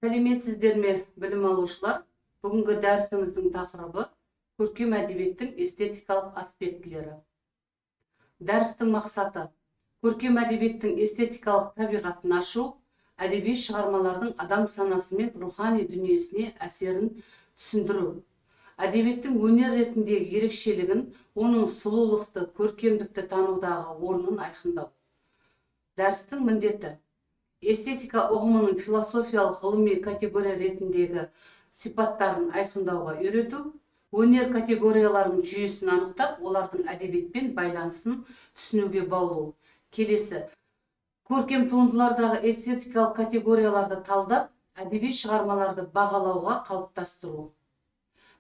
Сәлеметсіздер ме, білім алушылар? Бүгінгі дәрісіміздің тақырыбы көркем әдебиеттің эстетикалық аспектілері. Дәрістің мақсаты көркем әдебиеттің эстетикалық табиғатын ашу, әдеби шығармалардың адам санасы мен рухани дүниесіне әсерін түсіндіру, әдебиеттің өнер ретіндегі ерекшелігін, оның сұлулықты, көркемдікті танудағы орнын айқындау. Дәрістің міндеті эстетика ұғымының философиялық ғылыми категория ретіндегі сипаттарын айқындауға үйрету, өнер категорияларының жүйесін анықтап, олардың әдебиетпен байланысын түсінуге баулу. Келесі, көркем туындылардағы эстетикалық категорияларды талдап, әдеби шығармаларды бағалауға қалыптастыру.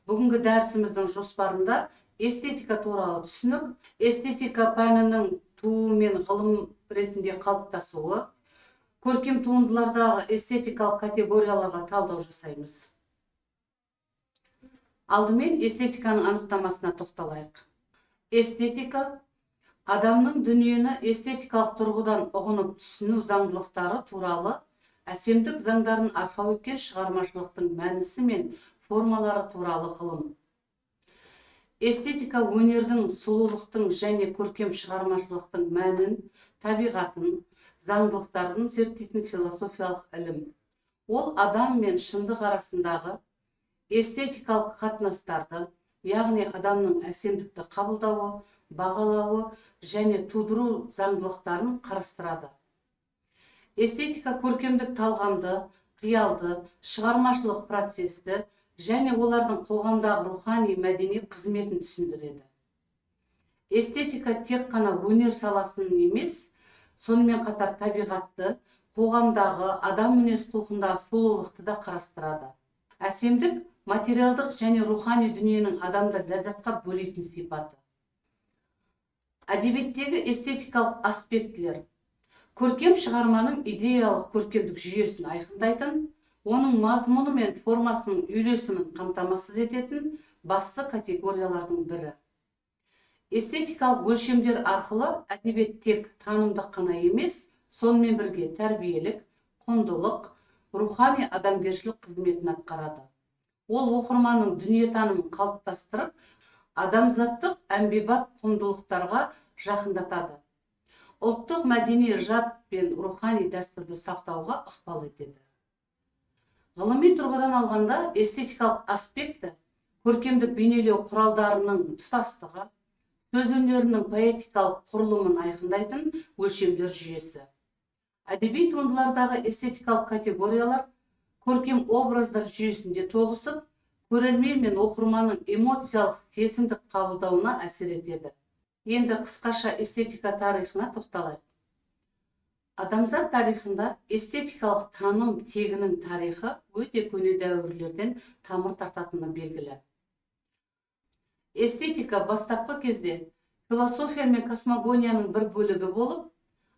Бүгінгі дәрісіміздің жоспарында эстетика туралы түсінік, эстетика пәнінің туу мен ғылым ретінде қалыптасуы, көркем туындылардағы эстетикалық категорияларға талдау жасаймыз. Алдымен эстетиканың анықтамасына тоқталайық. Эстетика адамның дүниені эстетикалық тұрғыдан ұғынып түсіну заңдылықтары туралы, әсемдік заңдарын арқау еткен шығармашылықтың мәнісі мен формалары туралы ғылым. Эстетика өнердің, сұлулықтың және көркем шығармашылықтың мәнін, табиғатын, заңдылықтарын зерттейтін философиялық ілім. Ол адам мен шындық арасындағы эстетикалық қатынастарды, яғни адамның әсемдікті қабылдауы, бағалауы және тудыру заңдылықтарын қарастырады. Эстетика көркемдік талғамды, қиялды, шығармашылық процесті және олардың қоғамдағы рухани мәдени қызметін түсіндіреді. Эстетика тек қана өнер саласын емес, сонымен қатар табиғатты, қоғамдағы адам мінез құлқындағы сұлулықты да қарастырады. Әсемдік материалдық және рухани дүниенің адамды ләззатқа бөлейтін сипаты. Әдебиеттегі эстетикалық аспектілер көркем шығарманың идеялық көркемдік жүйесін айқындайтын, оның мазмұны мен формасының үйлесімін қамтамасыз ететін басты категориялардың бірі. Эстетикалық өлшемдер арқылы әдебиет тек танымдық қана емес, сонымен бірге тәрбиелік, құндылық, рухани адамгершілік қызметін атқарады. Ол оқырманның дүниетанымын қалыптастырып, адамзаттық әмбебап құндылықтарға жақындатады. Ұлттық мәдени жад пен рухани дәстүрді сақтауға ықпал етеді. Ғылыми тұрғыдан алғанда эстетикалық аспекті көркемдік бейнелеу құралдарының тұтастығы, сөз өнерінің поэтикалық құрылымын айқындайтын өлшемдер жүйесі. Әдеби туындылардағы эстетикалық категориялар көркем образдар жүйесінде тоғысып, көрермен мен оқырманның эмоциялық сезімдік қабылдауына әсер етеді. Енді қысқаша эстетика тарихына тоқталайық. Адамзат тарихында эстетикалық таным тегінің тарихы өте көне дәуірлерден тамыр тартатыны белгілі. Эстетика бастапқы кезде философия мен космогонияның бір бөлігі болып,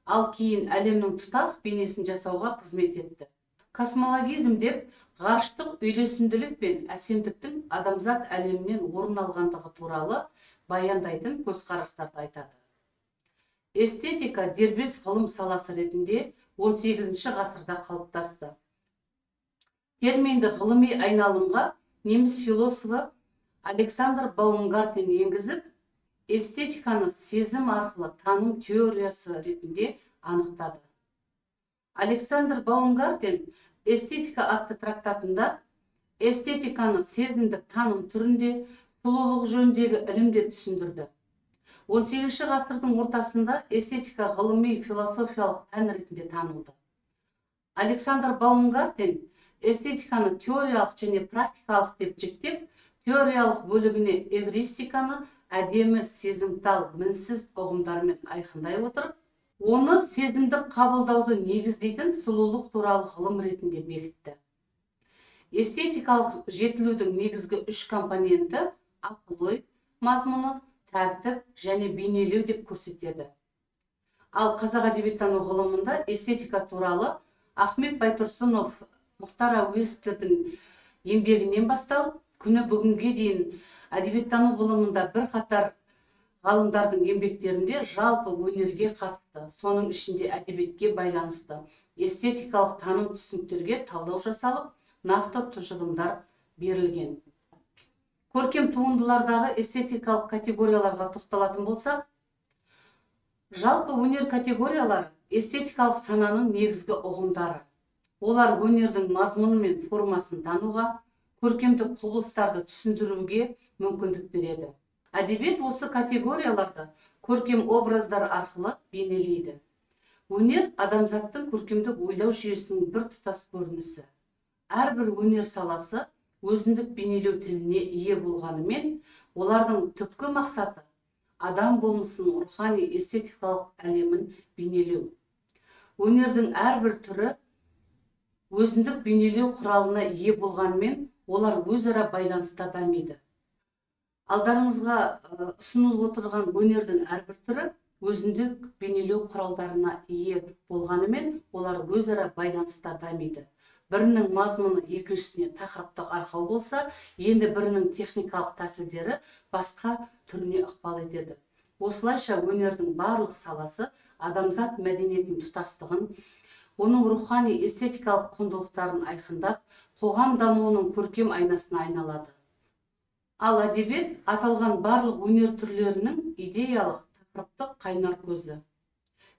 ал кейін әлемнің тұтас бейнесін жасауға қызмет етті. Космологизм деп ғарыштық үйлесімділік пен әсемдіктің адамзат әлемінен орын алғандығы туралы баяндайтын көзқарастарды айтады. Эстетика дербес ғылым саласы ретінде 18 ғасырда қалыптасты. Терминді ғылыми айналымға неміс философы Александр Баумгартен енгізіп, эстетиканы сезім арқылы таным теориясы ретінде анықтады. Александр Баумгартен эстетика атты трактатында эстетиканы сезімдік таным түрінде сұлулық жөніндегі ілім деп түсіндірді. 18 ғасырдың ортасында эстетика ғылыми философиялық пән ретінде танылды. Александр Баумгартен эстетиканы теориялық және практикалық деп жіктеп, теориялық бөлігіне эвристиканы әдемі, сезімтал, мінсіз ұғымдармен айқындай отырып, оны сезімдік қабылдауды негіздейтін сұлулық туралы ғылым ретінде бекітті. Эстетикалық жетілудің негізгі үш компоненті ақыл-ой мазмұны, тәртіп және бейнелеу деп көрсетеді. Ал қазақ әдебиеттану ғылымында эстетика туралы Ахмет Байтұрсынов, Мұхтар Әуезовтердің еңбегінен басталып, күні бүгінге дейін әдебиеттану ғылымында бірқатар ғалымдардың еңбектерінде жалпы өнерге қатысты, соның ішінде әдебиетке байланысты эстетикалық таным түсініктерге талдау жасалып, нақты тұжырымдар берілген. Көркем туындылардағы эстетикалық категорияларға тоқталатын болсақ, жалпы өнер категориялары эстетикалық сананың негізгі ұғымдары. Олар өнердің мазмұны мен формасын тануға, көркемдік құбылыстарды түсіндіруге мүмкіндік береді. Әдебиет осы категорияларды көркем образдар арқылы бейнелейді. Өнер адамзаттың көркемдік ойлау жүйесінің бір тұтас көрінісі. Әрбір өнер саласы өзіндік бейнелеу тіліне ие болғанымен, олардың түпкі мақсаты адам болмысының рухани эстетикалық әлемін бейнелеу. Өнердің әрбір түрі өзіндік бейнелеу құралына ие болғанымен, олар өзара байланыста дамиды. Алдарыңызға ұсынылып отырған өнердің әрбір түрі өзіндік бейнелеу құралдарына ие болғанымен, олар өзара байланыста дамиды. Бірінің мазмұны екіншісіне тақырыптық арқау болса, енді бірінің техникалық тәсілдері басқа түріне ықпал етеді. Осылайша өнердің барлық саласы адамзат мәдениетінің тұтастығын, оның рухани эстетикалық құндылықтарын айқындап, қоғам дамуының көркем айнасына айналады. Ал әдебиет аталған барлық өнер түрлерінің идеялық тақырыптық қайнар көзі.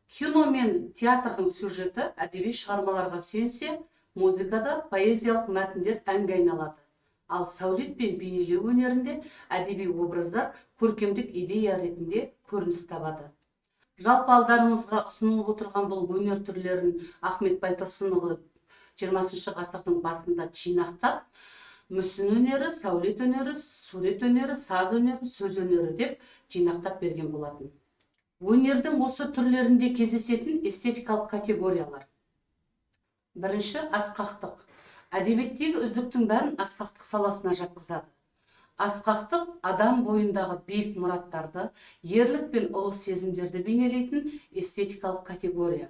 Кино мен театрдың сюжеті әдеби шығармаларға сүйенсе, музыкада поэзиялық мәтіндер әнге айналады. Ал сәулет пен бейнелеу өнерінде әдеби образдар көркемдік идея ретінде көрініс табады. Жалпы алдарыңызға ұсынылып отырған бұл өнер түрлерін Ахмет Байтұрсынұлы 20 ғасырдың басында жинақтап, мүсін өнері, сәулет өнері, сурет өнері, саз өнері, сөз өнері деп жинақтап берген болатын. Өнердің осы түрлерінде кездесетін эстетикалық категориялар. Бірінші, асқақтық. Әдебиеттегі үздіктің бәрін асқақтық саласына жатқызады. Асқақтық адам бойындағы биік мұраттарды, ерлік пен ұлы сезімдерді бейнелейтін эстетикалық категория.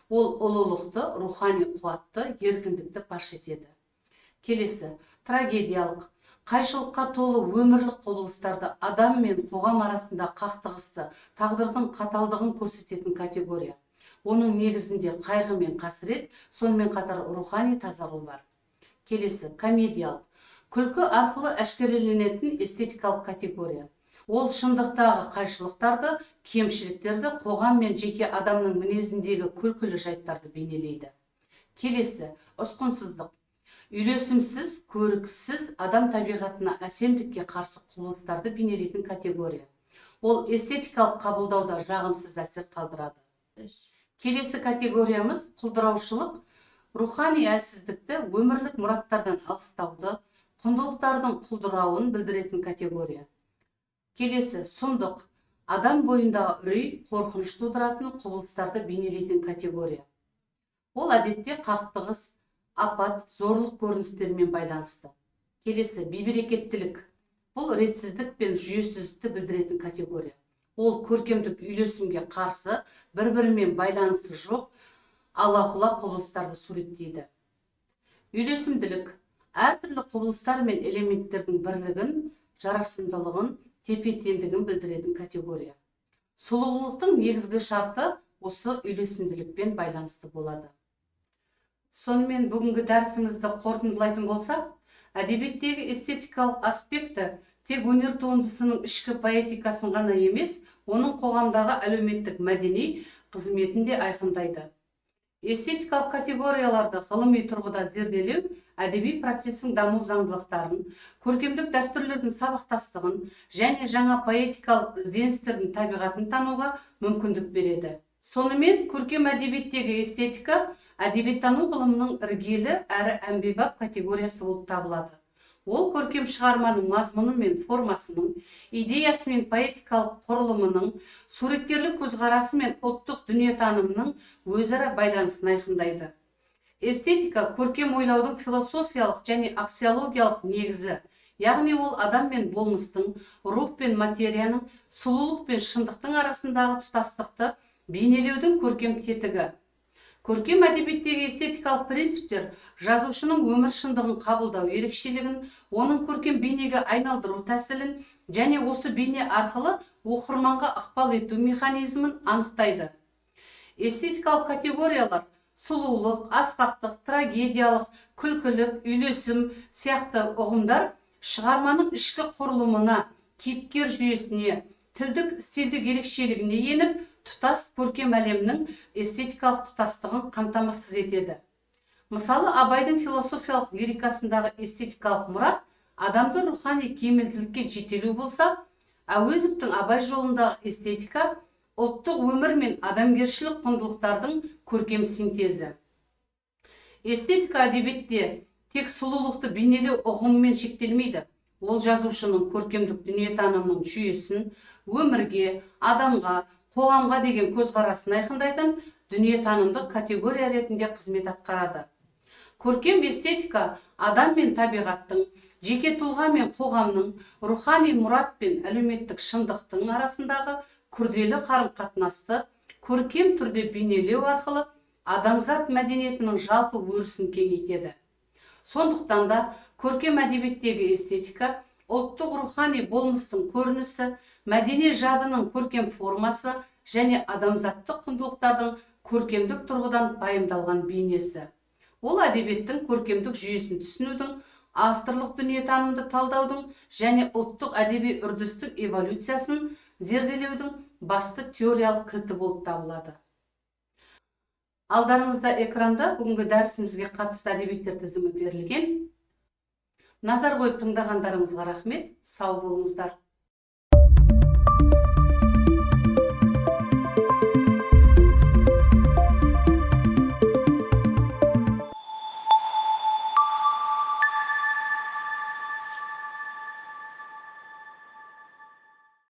Ол ұлылықты, рухани қуатты, еркіндікті паш етеді. Келесі, трагедиялық. Қайшылыққа толы өмірлік құбылыстарды, адам мен қоғам арасында қақтығысты, тағдырдың қаталдығын көрсететін категория. Оның негізінде қайғы мен қасірет, сонымен қатар рухани тазару бар. Келесі, комедиялық. Күлкі арқылы әшкереленетін эстетикалық категория. Ол шындықтағы қайшылықтарды, кемшіліктерді, қоғам мен жеке адамның мінезіндегі күлкілі жайттарды бейнелейді. Келесі, ұсқынсыздық. Үйлесімсіз, көріксіз адам табиғатына әсемдікке қарсы құбылыстарды бейнелейтін категория. Ол эстетикалық қабылдауда жағымсыз әсер қалдырады. Келесі категориямыз құлдыраушылық, рухани әлсіздікті, өмірлік мұраттардан алыстауды, құндылықтардың құлдырауын білдіретін категория. Келесі, сұмдық, адам бойындағы үрей, қорқыныш тудыратын құбылыстарды бейнелейтін категория. Ол әдетте қақтығыс, апат, зорлық көріністерімен байланысты. Келесі, бейберекеттілік. Бұл ретсіздік пен жүйесіздікті білдіретін категория. Ол көркемдік үйлесімге қарсы, бір-бірімен байланысы жоқ, алақұла құбылыстарды суреттейді. Үйлесімділік. Әртүрлі құбылыстар мен элементтердің бірлігін, жарасымдылығын, тепе-теңдігін білдіретін категория. Сұлулықтың негізгі шарты осы үйлесімділікпен байланысты болады. Сонымен бүгінгі дәрісімізді қорытындылайтын болсақ, әдебиеттегі эстетикалық аспекті тек өнер туындысының ішкі поэтикасын ғана емес, оның қоғамдағы әлеуметтік мәдени қызметін де айқындайды. Эстетикалық категорияларды ғылыми тұрғыда зерделеу әдеби процестің даму заңдылықтарын, көркемдік дәстүрлердің сабақтастығын және жаңа поэтикалық ізденістердің табиғатын тануға мүмкіндік береді. Сонымен көркем әдебиеттегі эстетика әдебиеттану ғылымының іргелі әрі әмбебап категориясы болып табылады. Ол көркем шығарманың мазмұны мен формасының, идеясы мен поэтикалық құрылымының, суреткерлік көзқарасы мен ұлттық дүниетанымының өзара байланысын айқындайды. Эстетика көркем ойлаудың философиялық және аксиологиялық негізі, яғни ол адам мен болмыстың, рух пен материяның, сұлулық пен шындықтың арасындағы тұтастықты бейнелеудің көркем тетігі. Көркем әдебиеттегі эстетикалық принциптер жазушының өмір шындығын қабылдау ерекшелігін, оның көркем бейнеге айналдыру тәсілін және осы бейне арқылы оқырманға ықпал ету механизмін анықтайды. Эстетикалық категориялар сұлулық, асқақтық, трагедиялық, күлкілік, үйлесім сияқты ұғымдар шығарманың ішкі құрылымына, кейіпкер жүйесіне, тілдік стильдік ерекшелігіне еніп, тұтас көркем әлемнің эстетикалық тұтастығын қамтамасыз етеді. Мысалы, Абайдың философиялық лирикасындағы эстетикалық мұрат адамды рухани кемелділікке жетелеу болса, Әуезовтің Абай жолындағы эстетика ұлттық өмір мен адамгершілік құндылықтардың көркем синтезі. Эстетика әдебиетте тек сұлулықты бейнелеу ұғымымен шектелмейді. Ол жазушының көркемдік дүниетанымның жүйесін, өмірге, адамға, қоғамға деген көзқарасын айқындайтын дүниетанымдық категория ретінде қызмет атқарады. Көркем эстетика адам мен табиғаттың, жеке тұлға мен қоғамның, рухани мұрат пен әлеуметтік шындықтың арасындағы күрделі қарым-қатынасты көркем түрде бейнелеу арқылы адамзат мәдениетінің жалпы өрісін кеңейтеді. Сондықтан да көркем әдебиеттегі эстетика ұлттық рухани болмыстың көрінісі, мәдени жадының көркем формасы және адамзаттық құндылықтардың көркемдік тұрғыдан пайымдалған бейнесі. Ол әдебиеттің көркемдік жүйесін түсінудің, авторлық дүниетанымды талдаудың және ұлттық әдеби үрдістің эволюциясын зерделеудің басты теориялық кілті болып табылады. Алдарыңызда экранда бүгінгі дәрісімізге қатысты әдебиеттер тізімі берілген. Назар қойып тыңдағандарыңызға рахмет, сау болыңыздар.